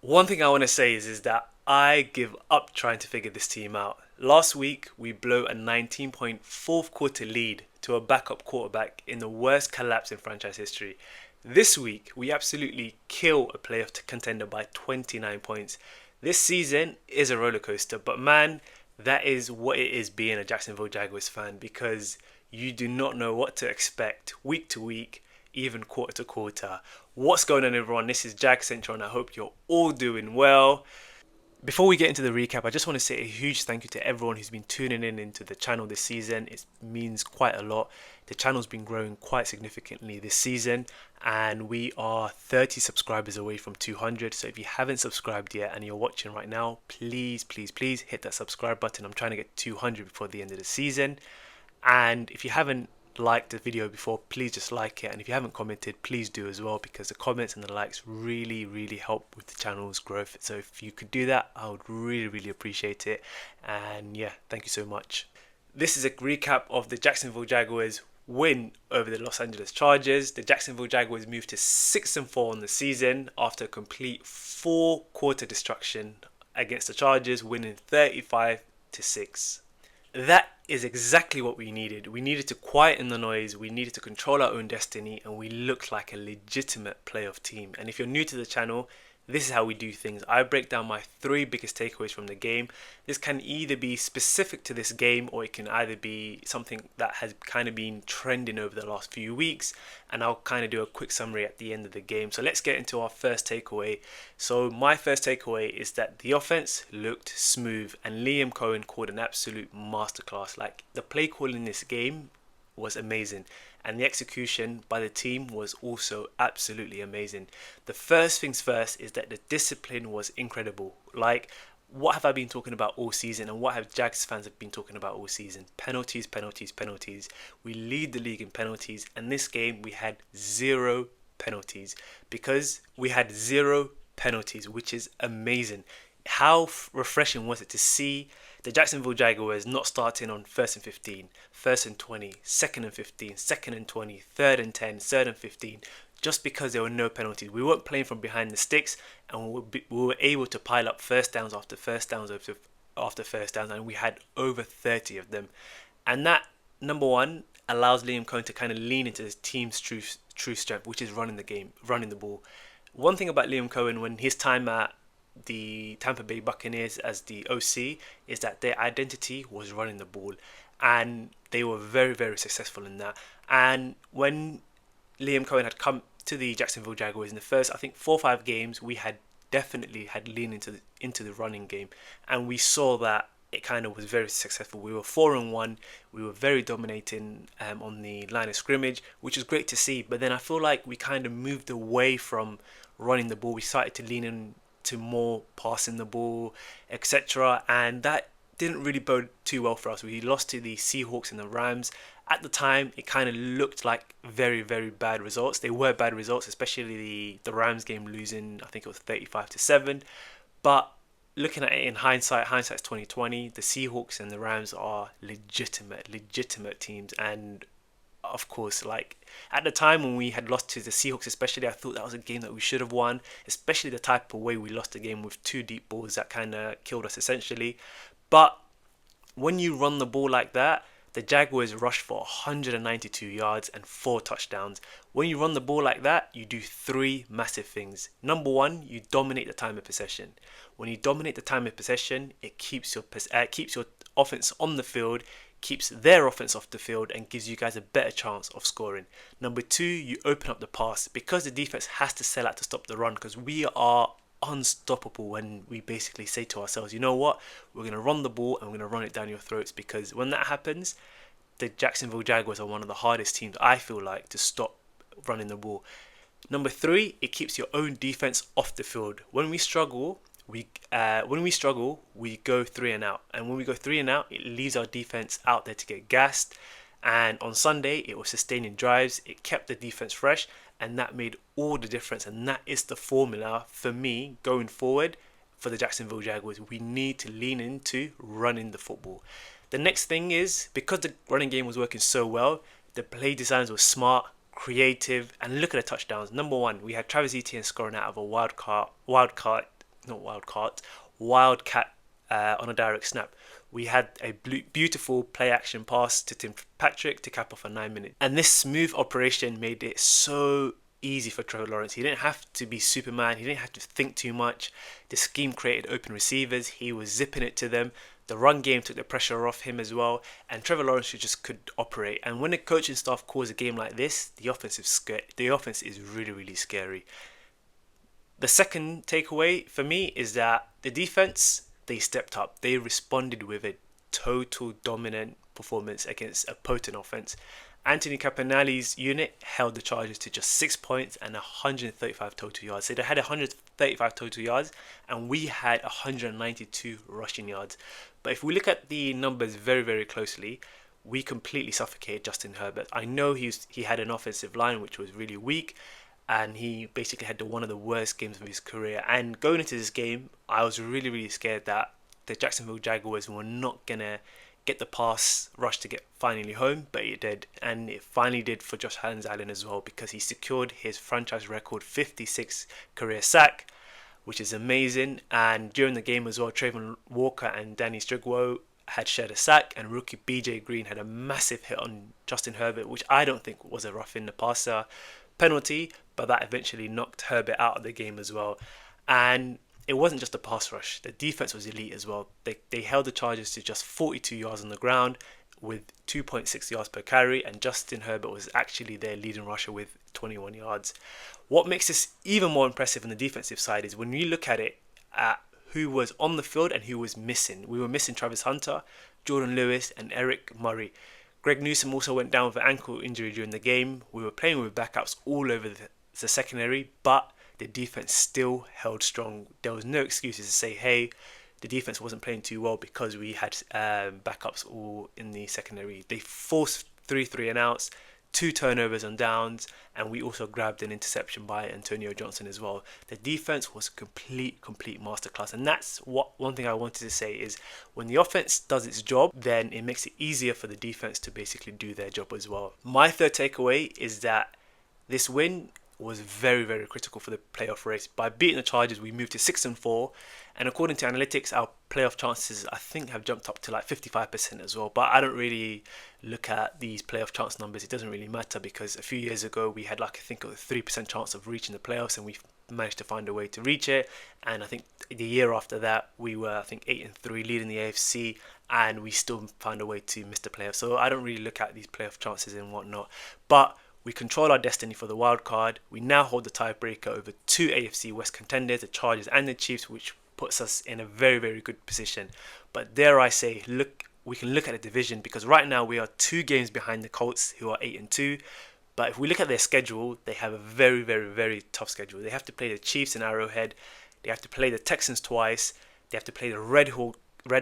One thing I want to say is that I give up trying to figure this team out. Last week, we blow a 19-point fourth quarter lead to a backup quarterback in the worst collapse in franchise history. This week, we absolutely kill a playoff contender by 29 points. This season is a roller coaster, but man, that is what it is being a Jacksonville Jaguars fan, because you do not know what to expect week to week, even quarter to quarter. What's going on, everyone? This is Jag Central, and I hope you're all doing well. Before we get into the recap, I just want to say a huge thank you to everyone who's been tuning in into the channel this season. It means quite a lot. The channel's been growing quite significantly this season, and we are 30 subscribers away from 200. So if you haven't subscribed yet and you're watching right now, please hit that subscribe button. I'm trying to get 200 before the end of the season. And if you haven't liked the video before, please just like it, and if you haven't commented, please do as well, because the comments and the likes really help with the channel's growth. So if you could do that, I would really appreciate it. And yeah, thank you so much. This is a recap of the Jacksonville Jaguars win over the Los Angeles Chargers. The Jacksonville Jaguars moved to 6-4 on the season after a complete four-quarter destruction against the Chargers, winning 35-6. That is exactly what we needed. We needed to quieten the noise, we needed to control our own destiny, and we looked like a legitimate playoff team. And if you're new to the channel, this is how we do things. I break down my 3 biggest takeaways from the game. This can either be specific to this game, or it can either be something that has kind of been trending over the last few weeks, and I'll kind of do a quick summary at the end of the game. So let's get into our first takeaway. So my first takeaway is that the offense looked smooth, and Liam Cohen called an absolute masterclass. Like, the play calling in this game was amazing, and the execution by the team was also absolutely amazing. The first things first is that the discipline was incredible. Like, what have I been talking about all season, and what have Jags fans have been talking about all season? Penalties. We lead the league in penalties, and this game we had 0 penalties, because we had 0 penalties, which is amazing. How refreshing was it to see the Jacksonville Jaguars not starting on 1st and 15, 1st and 20, 2nd and 15, 2nd and 20, 3rd and 10, 3rd and 15, just because there were no penalties. We weren't playing from behind the sticks, and we were able to pile up first downs after first downs after first downs, and we had over 30 of them. And that, number one, allows Liam Cohen to kind of lean into his team's true strength, which is running the game, running the ball. One thing about Liam Cohen, when his time at the Tampa Bay Buccaneers as the OC, is that their identity was running the ball, and they were very successful in that. And when Liam Cohen had come to the Jacksonville Jaguars in the first, I think, 4 or 5 games, we had definitely had leaned into the running game, and we saw that it kind of was very successful. We were 4-1. We were very dominating on the line of scrimmage, which was great to see. But then I feel like we kind of moved away from running the ball. We started to lean in to more passing the ball, etc., and that didn't really bode too well for us. We lost to the Seahawks and the Rams. At the time, it kind of looked like very bad results. They were bad results, especially the Rams game, losing, I think it was 35-7. But looking at it in hindsight's 2020. The Seahawks and the Rams are legitimate teams, and of course, like, at the time when we had lost to the Seahawks especially, I thought that was a game that we should have won, especially the type of way we lost the game with 2 deep balls that kind of killed us essentially. But when you run the ball like that, the Jaguars rushed for 192 yards and 4 touchdowns. When you run the ball like that, you do 3 massive things. Number one, you dominate the time of possession. When you dominate the time of possession, it keeps your offense on the field, keeps their offense off the field, and gives you guys a better chance of scoring. Number 2, you open up the pass, because the defense has to sell out to stop the run, because we are unstoppable when we basically say to ourselves, you know what, we're going to run the ball and we're going to run it down your throats. Because when that happens, the Jacksonville Jaguars are one of the hardest teams, I feel like, to stop running the ball. Number 3, it keeps your own defense off the field. When we struggle, we go 3 and out, and when we go 3 and out, it leaves our defense out there to get gassed. And on Sunday, it was sustaining drives, it kept the defense fresh, and that made all the difference. And that is the formula for me going forward for the Jacksonville Jaguars. We need to lean into running the football. The next thing is, because the running game was working so well, the play designs were smart, creative, and look at the touchdowns. Number 1, we had Travis Etienne scoring out of a wild card wildcat on a direct snap. We had a beautiful play action pass to Tim Patrick to cap off a 9 minute. And this smooth operation made it so easy for Trevor Lawrence. He didn't have to be Superman. He didn't have to think too much. The scheme created open receivers. He was zipping it to them. The run game took the pressure off him as well. And Trevor Lawrence just could operate. And when the coaching staff calls a game like this, the offense is really, really scary. The second takeaway for me is that the defense, they stepped up. They responded with a total dominant performance against a potent offense. Anthony Capinelli's unit held the Chargers to just 6 points and 135 total yards. So they had 135 total yards and we had 192 rushing yards. But if we look at the numbers very, very closely, we completely suffocated Justin Herbert. I know he had an offensive line which was really weak, and he basically had one of the worst games of his career. And going into this game, I was really, really scared that the Jacksonville Jaguars were not going to get the pass rush to get finally home, but it did. And it finally did for Josh Allen as well, because he secured his franchise record 56 career sack, which is amazing. And during the game as well, Trayvon Walker and Danny Strigwo had shared a sack, and rookie BJ Green had a massive hit on Justin Herbert, which I don't think was a roughing the passer penalty, but that eventually knocked Herbert out of the game as well. And it wasn't just a pass rush. The defense was elite as well. They held the Chargers to just 42 yards on the ground with 2.6 yards per carry, and Justin Herbert was actually their leading rusher with 21 yards. What makes this even more impressive on the defensive side is when you look at it, at who was on the field and who was missing. We were missing Travis Hunter, Jordan Lewis, and Eric Murray. Greg Newsome also went down with an ankle injury during the game. We were playing with backups all over the secondary, but the defense still held strong. There was no excuses to say, hey, the defense wasn't playing too well because we had backups all in the secondary. They forced 3 and outs, 2 turnovers on downs, and we also grabbed an interception by Antonio Johnson as well. The defense was a complete masterclass, and that's one thing I wanted to say is when the offense does its job, then it makes it easier for the defense to basically do their job as well. My third takeaway is that this win was very, very critical for the playoff race. By beating the Chargers, we moved to 6-4, and according to analytics, our playoff chances I think have jumped up to like 55% as well. But I don't really look at these playoff chance numbers. It doesn't really matter because a few years ago we had like I think a 3% chance of reaching the playoffs, and we managed to find a way to reach it. And I think the year after that we were I think 8-3 leading the AFC, and we still found a way to miss the playoffs. So I don't really look at these playoff chances and whatnot. But we control our destiny for the wild card. We now hold the tiebreaker over 2 AFC West contenders, the Chargers and the Chiefs, which puts us in a very, very good position. But dare I say, we can look at the division because right now we are 2 games behind the Colts, who are 8-2. But if we look at their schedule, they have a very, very, very tough schedule. They have to play the Chiefs in Arrowhead. They have to play the Texans twice. They have to play the Red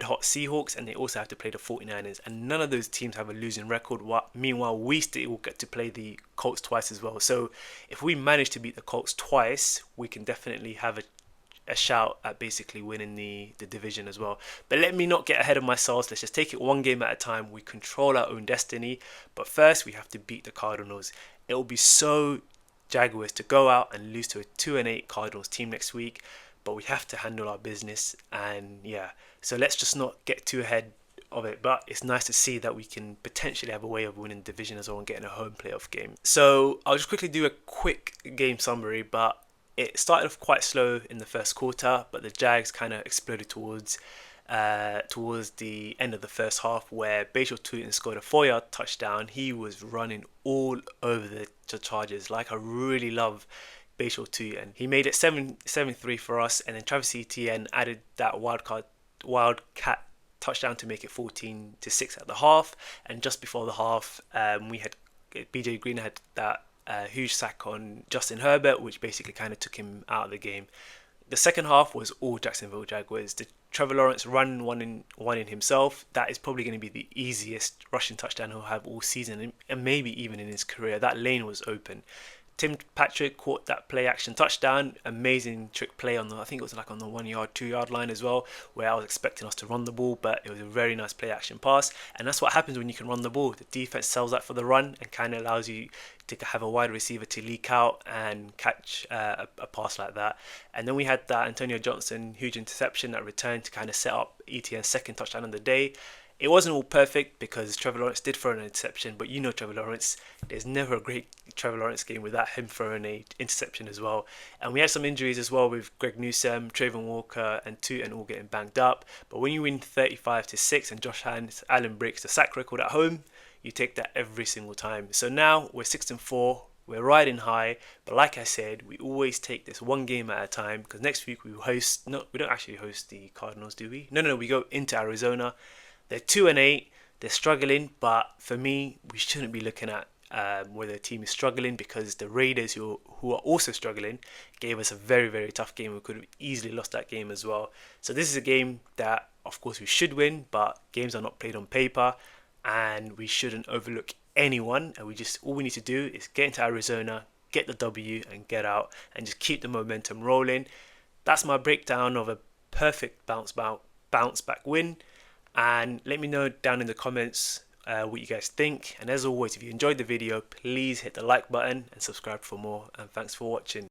Hot Seahawks, and they also have to play the 49ers, and none of those teams have a losing record. Meanwhile, we still get to play the Colts twice as well. So if we manage to beat the Colts twice, we can definitely have a shout at basically winning the division as well. But let me not get ahead of myself. Let's just take it one game at a time. We control our own destiny, but first we have to beat the Cardinals. It will be so Jaguars to go out and lose to a 2-8 Cardinals team next week, but we have to handle our business. And yeah, so let's just not get too ahead of it, but it's nice to see that we can potentially have a way of winning the division as well and getting a home playoff game. So I'll just quickly do a quick game summary, but it started off quite slow in the first quarter, but the Jags kind of exploded towards the end of the first half, where Bashal Tutin scored a 4-yard touchdown. He was running all over the Chargers. Like, I really love Bashal Tutin. He made it 7-3 for us, and then Travis Etienne added that wildcat touchdown to make it 14-6 at the half. And just before the half, we had BJ Green had that huge sack on Justin Herbert, which basically kind of took him out of the game. The second half was all Jacksonville Jaguars. The Trevor Lawrence run one in himself. That is probably going to be the easiest rushing touchdown he'll have all season, and maybe even in his career. That lane was open. Tim Patrick caught that play action touchdown, amazing trick play on the, I think it was like on the 1 yard, 2 yard line as well, where I was expecting us to run the ball, but it was a very nice play action pass. And that's what happens when you can run the ball. The defense sells that for the run and kind of allows you to have a wide receiver to leak out and catch a pass like that. And then we had that Antonio Johnson huge interception that returned to kind of set up ETN's second touchdown of the day. It wasn't all perfect because Trevor Lawrence did throw an interception, but you know Trevor Lawrence, there's never a great Trevor Lawrence game without him throwing an interception as well. And we had some injuries as well with Greg Newsome, Trayvon Walker and Tootin all getting banged up. But when you win 35-6 and Josh Allen breaks the sack record at home, you take that every single time. So now we're 6-4. We're riding high, but like I said, we always take this one game at a time because next week we host, no, we don't actually host the Cardinals, do we? No, we go into Arizona. They're 2-8. They're struggling, but for me, we shouldn't be looking at whether the team is struggling because the Raiders, who are also struggling, gave us a very, very tough game. We could have easily lost that game as well. So this is a game that, of course, we should win, but games are not played on paper, and we shouldn't overlook anyone. And all we need to do is get into Arizona, get the W, and get out, and just keep the momentum rolling. That's my breakdown of a perfect bounce back win. And let me know down in the comments what you guys think. And as always, if you enjoyed the video, please hit the like button and subscribe for more. And thanks for watching.